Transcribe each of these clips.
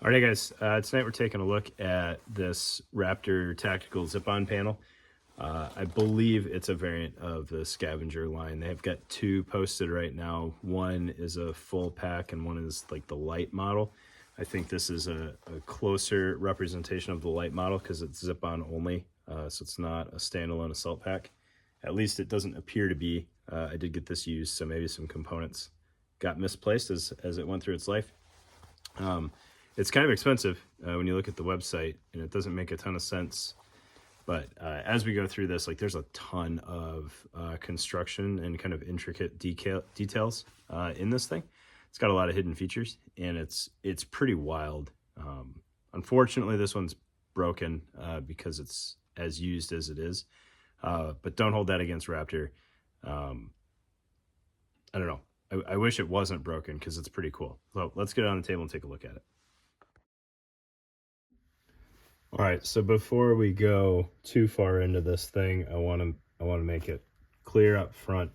All right, guys, tonight we're taking a look at this Raptor tactical zip-on panel. I believe it's a variant of the Scavenger line. They've got two posted right now. One is a full pack and one is like the light model. I think this is a closer representation of the light model because it's zip-on only, so it's not a standalone assault pack. At least it doesn't appear to be. I did get this used, so maybe some components got misplaced as it went through its life. It's kind of expensive when you look at the website, and it doesn't make a ton of sense. But as we go through this, like there's a ton of construction and kind of intricate details in this thing. It's got a lot of hidden features, and it's pretty wild. Unfortunately, this one's broken because it's as used as it is. But don't hold that against Raptor. I don't know. I wish it wasn't broken because it's pretty cool. So let's get it on the table and take a look at it. All right, so before we go too far into this thing, I want to make it clear up front.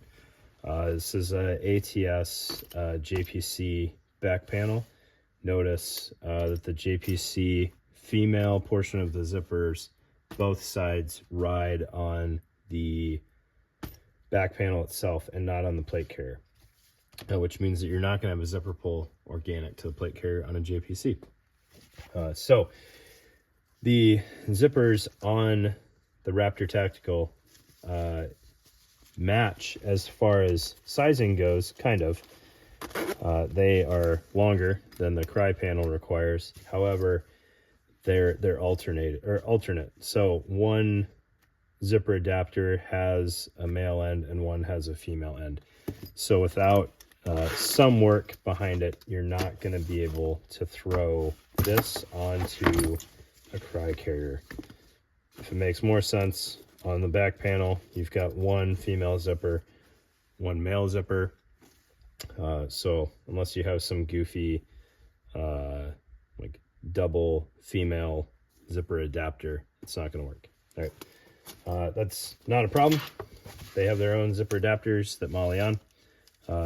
This is a ATS JPC back panel. Notice that the JPC female portion of the zippers, both sides ride on the back panel itself and not on the plate carrier, which means that you're not going to have a zipper pull organic to the plate carrier on a JPC. So the zippers on the Raptor Tactical match as far as sizing goes, kind of. They are longer than the Cry panel requires. However, they're alternate. So one zipper adapter has a male end and one has a female end. So without some work behind it, you're not going to be able to throw this onto a Cry carrier. If it makes more sense, on the back panel you've got one female zipper, one male zipper. So unless you have some goofy like double female zipper adapter, it's not going to work. All right, that's not a problem. They have their own zipper adapters that molly on,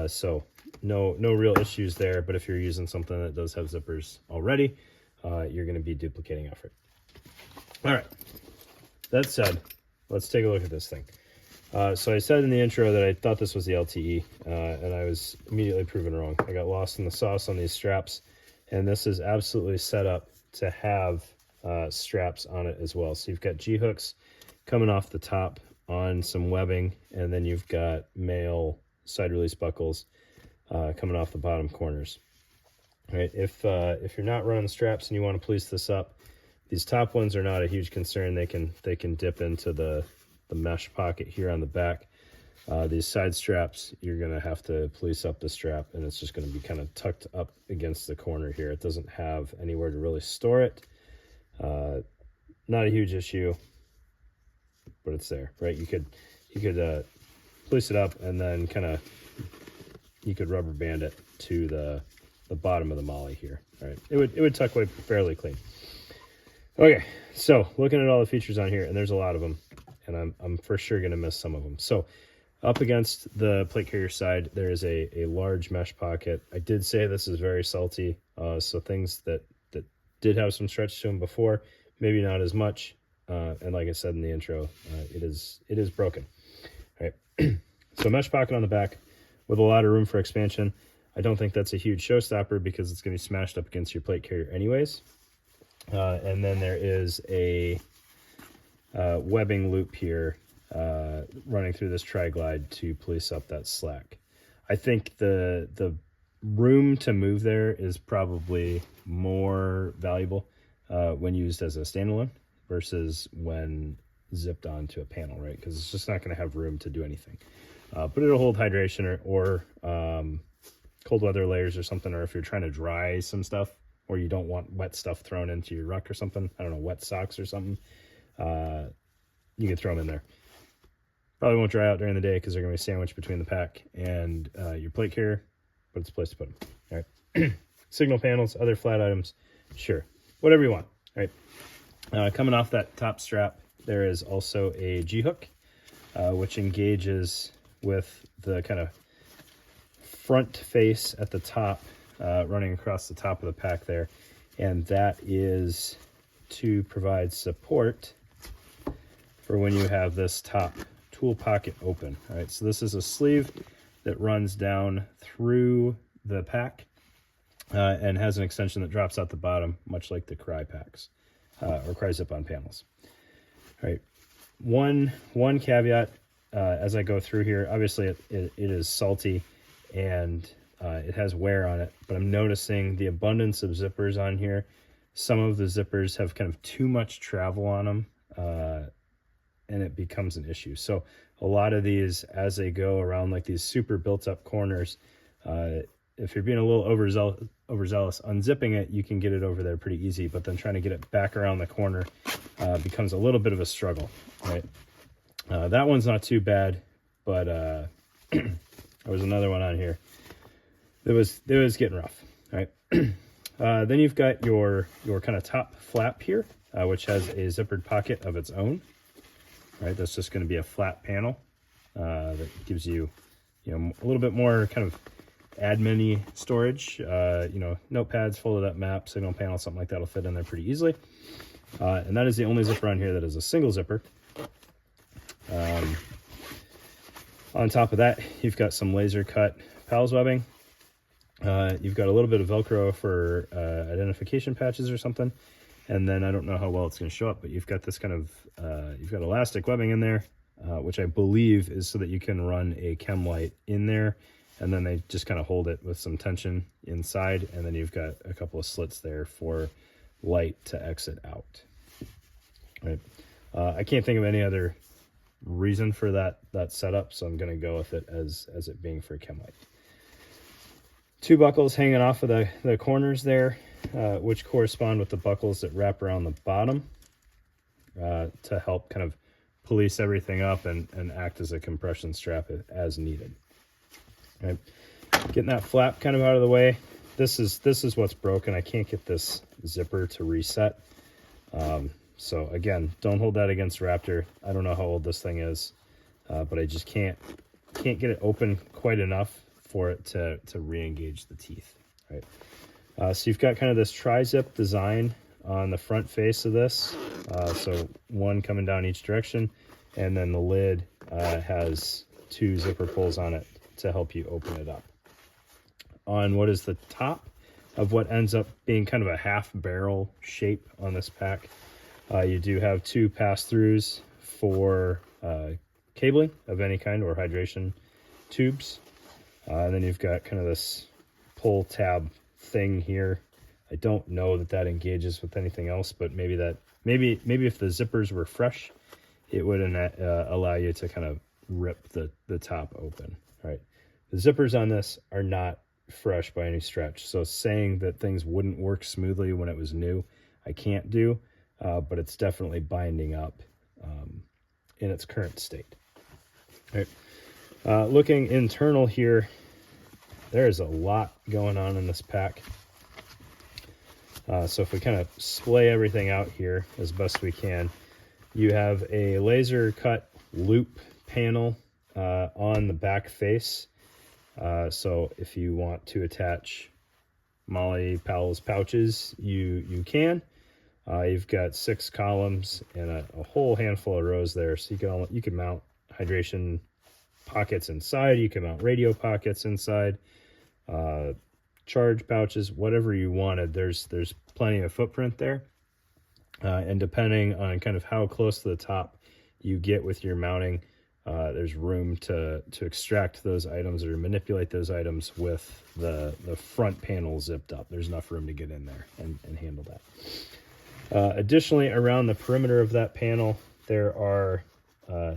so no real issues there. But if you're using something that does have zippers already, you're going to be duplicating effort. All right, that said, let's take a look at this thing. So I said in the intro that I thought this was the LTE, and I was immediately proven wrong. I got lost in the sauce on these straps, and this is absolutely set up to have straps on it as well. So you've got G-hooks coming off the top on some webbing, and then you've got male side release buckles coming off the bottom corners. All right, if you're not running straps and you want to police this up, these top ones are not a huge concern. They can dip into the mesh pocket here on the back. These side straps, you're going to have to police up the strap, and it's just going to be kind of tucked up against the corner here. It doesn't have anywhere to really store it. Not a huge issue, but it's there, right? You could police it up, and then you could rubber band it to the bottom of the molly here. All right, it would tuck away fairly clean. Okay, so looking at all the features on here, and there's a lot of them, and I'm for sure going to miss some of them. So up against the plate carrier side, there is a large mesh pocket. I did say this is very salty, so things that did have some stretch to them before, maybe not as much. And like I said in the intro, it is broken. All right, so mesh pocket on the back with a lot of room for expansion. I don't think that's a huge showstopper because it's going to be smashed up against your plate carrier anyways. And then there is a webbing loop here running through this tri-glide to police up that slack. I think the room to move there is probably more valuable when used as a standalone versus when zipped onto a panel, right? Because it's just not going to have room to do anything. But it'll hold hydration or cold weather layers or something, or if you're trying to dry some stuff or you don't want wet stuff thrown into your ruck or something, I don't know, wet socks or something, you can throw them in there. Probably won't dry out during the day because they're going to be sandwiched between the pack and your plate carrier, but it's a place to put them. All right. Signal panels, other flat items, sure, whatever you want. All right. Coming off that top strap, there is also a G-hook, which engages with the kind of front face at the top, running across the top of the pack there. and that is to provide support for when you have this top tool pocket open. All right, so this is a sleeve that runs down through the pack and has an extension that drops out the bottom, much like the Cry packs or Cry zip-on panels. All right, one caveat as I go through here. Obviously, it is salty and it has wear on it, but I'm noticing the abundance of zippers on here. Some of the zippers have kind of too much travel on them, and it becomes an issue. So a lot of these, as they go around like these super built-up corners, if you're being a little overzealous, unzipping it, you can get it over there pretty easy, but then trying to get it back around the corner becomes a little bit of a struggle, right? That one's not too bad, but there was another one on here. It was getting rough, right? Then you've got your kind of top flap here, which has a zippered pocket of its own. Right, that's just going to be a flat panel that gives you, a little bit more kind of admin-y storage. Notepads, folded up map, signal panel, something like that will fit in there pretty easily. And that is the only zipper on here that is a single zipper. On top of that, you've got some laser cut pals webbing. You've got a little bit of Velcro for identification patches or something. And then I don't know how well it's going to show up, but you've got this kind of, you've got elastic webbing in there, which I believe is so that you can run a chem light in there. And then they just kind of hold it with some tension inside. And then you've got a couple of slits there for light to exit out. Right. I can't think of any other reason for that setup, so I'm going to go with it as it being for chem light. Two buckles hanging off of the corners there, which correspond with the buckles that wrap around the bottom to help kind of police everything up and act as a compression strap as needed. Right. Getting that flap kind of out of the way. This is what's broken. I can't get this zipper to reset. So again, don't hold that against Raptor. I don't know how old this thing is, but I just can't get it open quite enough for it to re-engage the teeth. Right. So you've got kind of this tri-zip design on the front face of this. So one coming down each direction, and then the lid has two zipper pulls on it to help you open it up. On what is the top of what ends up being kind of a half barrel shape on this pack, you do have two pass-throughs for cabling of any kind or hydration tubes. And then you've got kind of this pull tab thing here. I don't know that engages with anything else, but maybe if the zippers were fresh, it would allow you to kind of rip the top open. Right. The zippers on this are not fresh by any stretch, so saying that things wouldn't work smoothly when it was new, I can't do, but it's definitely binding up in its current state. All right. Looking internal here, there's a lot going on in this pack. So if we kind of splay everything out here as best we can, you have a laser cut loop panel on the back face. So if you want to attach Molly Powell's pouches, you can. You've got 6 columns and a whole handful of rows there, so you can mount hydration pockets inside. You can mount radio pockets inside, charge pouches, whatever you wanted. There's plenty of footprint there, and depending on kind of how close to the top you get with your mounting, there's room to extract those items or manipulate those items with the front panel zipped up. There's enough room to get in there and handle that. Additionally, around the perimeter of that panel, there are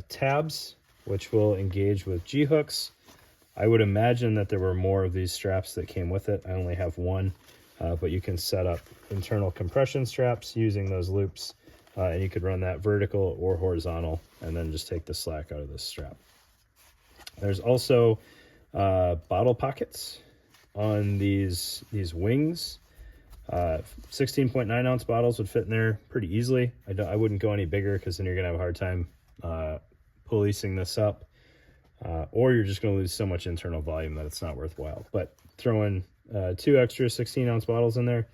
tabs which will engage with G-hooks. I would imagine that there were more of these straps that came with it. I only have one, but you can set up internal compression straps using those loops, and you could run that vertical or horizontal and then just take the slack out of this strap. There's also bottle pockets on these wings. 16.9 ounce bottles would fit in there pretty easily. I wouldn't go any bigger because then you're gonna have a hard time policing this up, or you're just gonna lose so much internal volume that it's not worthwhile. But throw in 2 extra 16 ounce bottles in there,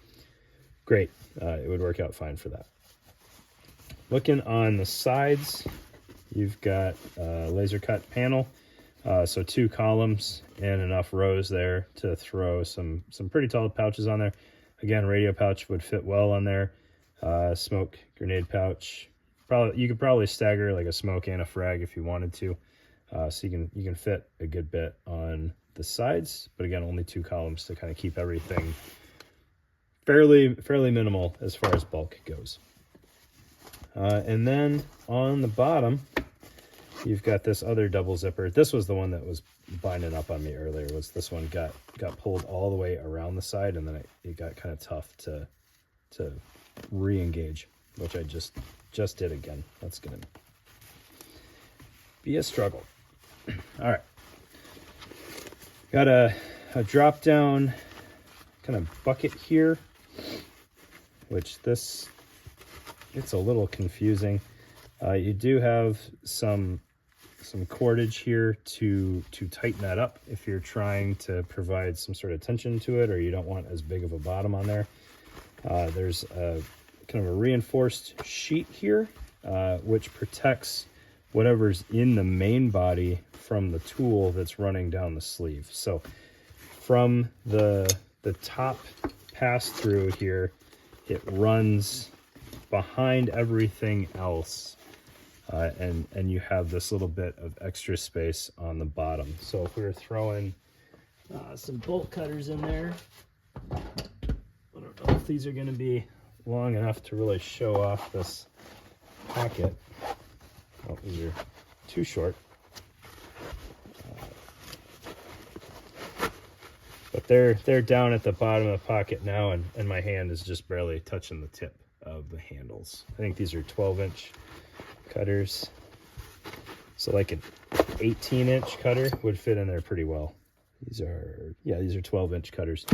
great. It would work out fine for that. Looking on the sides, you've got a laser cut panel. So 2 columns and enough rows there to throw some pretty tall pouches on there. Again, radio pouch would fit well on there. Smoke grenade pouch. You could probably stagger like a smoke and a frag if you wanted to. So you can fit a good bit on the sides, but again, only 2 columns to kind of keep everything fairly minimal as far as bulk goes. And then on the bottom, you've got this other double zipper. This was the one that was binding up on me earlier. Was this one got pulled all the way around the side, and then it got kind of tough to re-engage, which I just did again. That's gonna be a struggle. All right, got a drop down kind of bucket here, which it's a little confusing. You do have some cordage here to tighten that up if you're trying to provide some sort of tension to it, or you don't want as big of a bottom on there. There's a kind of a reinforced sheet here, which protects whatever's in the main body from the tool that's running down the sleeve. So from the top pass through here, it runs behind everything else. And you have this little bit of extra space on the bottom. So if we were throwing some bolt cutters in there, I don't know if these are going to be long enough to really show off this pocket. Oh, these are too short. But they're down at the bottom of the pocket now, and my hand is just barely touching the tip of the handles. I think these are 12-inch cutters, so like an 18-inch cutter would fit in there pretty well. These are 12-inch cutters,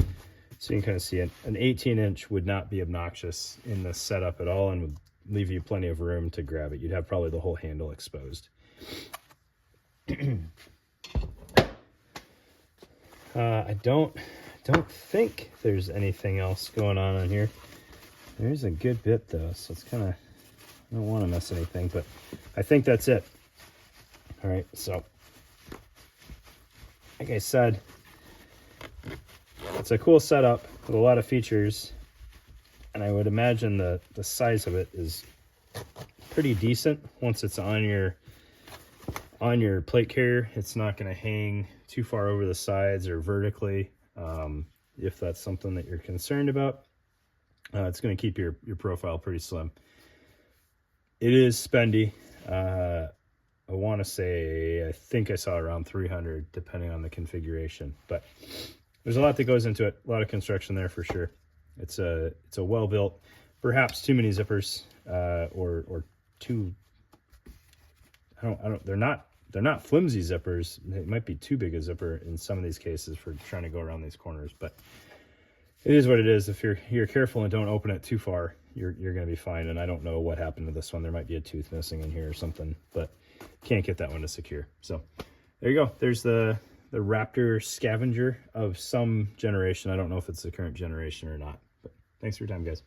so you can kind of see it. An 18-inch would not be obnoxious in the setup at all and would leave you plenty of room to grab it. You'd have probably the whole handle exposed. I don't think there's anything else going on here. There's a good bit though, so it's kind of, I don't want to miss anything, but I think that's it. All right, so like I said, it's a cool setup with a lot of features, and I would imagine the size of it is pretty decent. Once it's on your plate carrier, it's not going to hang too far over the sides or vertically, if that's something that you're concerned about. It's going to keep your profile pretty slim. It is spendy. I want to say, I think I saw around 300, depending on the configuration. But there's a lot that goes into it. A lot of construction there for sure. It's a well built. Perhaps too many zippers, or too. I don't. They're not flimsy zippers. It might be too big a zipper in some of these cases for trying to go around these corners, but it is what it is. If you're careful and don't open it too far, you're going to be fine. And I don't know what happened to this one. There might be a tooth missing in here or something, but can't get that one to secure. So there you go. There's the Raptor Scavenger of some generation. I don't know if it's the current generation or not, but thanks for your time, guys.